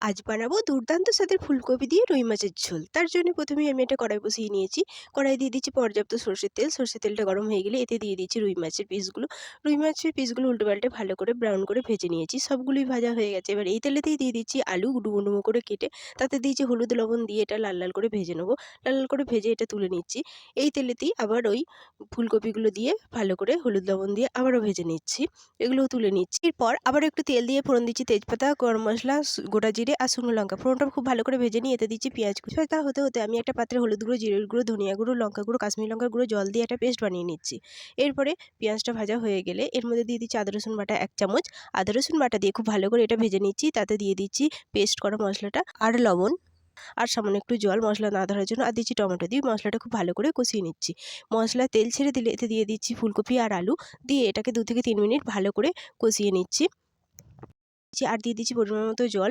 আজ বানাবো দুর্দান্ত স্বাদের ফুলকপি দিয়ে রুই মাছের ঝোল। তার জন্য প্রথমেই আমি একটা কড়াই বসিয়ে নিয়েছি। কড়াই দিয়ে দিচ্ছি পর্যাপ্ত সরষের তেল। সরষের তেলটা গরম হয়ে গেলে এতে দিয়ে দিচ্ছি রুই মাছের পিসগুলো। রুই মাছের পিসগুলো উল্টে-পাল্টে ভালো করে ব্রাউন করে ভেজে নিয়েছি। সবগুলোই ভাজা হয়ে গেছে। এবার এই তেলেতেই দিয়ে দিচ্ছি আলু ডুমো, ডুমো করে কেটে। তাতে দিয়েছি হলুদ, লবণ দিয়ে এটা লাল, লাল করে ভেজে নেবো। লাল, লাল করে ভেজে এটা তুলে নিচ্ছি। এই তেলেতেই আবার ওই ফুলকপিগুলো দিয়ে ভালো করে হলুদ, লবণ দিয়ে আবারও ভেজে নিচ্ছি। এগুলোও তুলে নিচ্ছি। এরপর আবার একটু তেল দিয়ে ফোড়ন দিচ্ছি তেজপাতা, গরম মশলা, গোটা জিরে আর শুকনো লঙ্কা। ফোড়নটা খুব ভালো করে ভেজে নিয়ে এতে দিচ্ছি পেঁয়াজ কুচি। সেটা হতে হতে আমি একটা পাত্রে হলুদ গুঁড়ো, জিরের গুঁড়ো, ধনিয়া গুঁড়ো, লঙ্কা গুঁড়ো, কাশ্মীরি লঙ্কার গুঁড়ো জল দিয়ে একটা পেস্ট বানিয়ে নিচ্ছি। এরপরে পেঁয়াজটা ভাজা হয়ে গেলে এর মধ্যে দিয়ে দিচ্ছি আদা রসুন বাটা 1 চামচ। আদা রসুন বাটা দিয়ে খুব ভালো করে এটা ভেজে নিচ্ছি। তাতে দিয়ে দিচ্ছি পেস্ট করা মশলাটা আর লবণ আর সামান্য একটু জল মশলা না ধরার জন্য, আর দিচ্ছি টমেটো দিয়ে মশলাটা খুব ভালো করে কষিয়ে নিচ্ছি। মশলা তেল ছেড়ে দিলে এতে দিয়ে দিচ্ছি ফুলকপি আর আলু দিয়ে এটাকে 2 থেকে 3 মিনিট ভালো করে কষিয়ে নিচ্ছি। আর দিয়ে দিচ্ছি পরিমাণ মতো জল।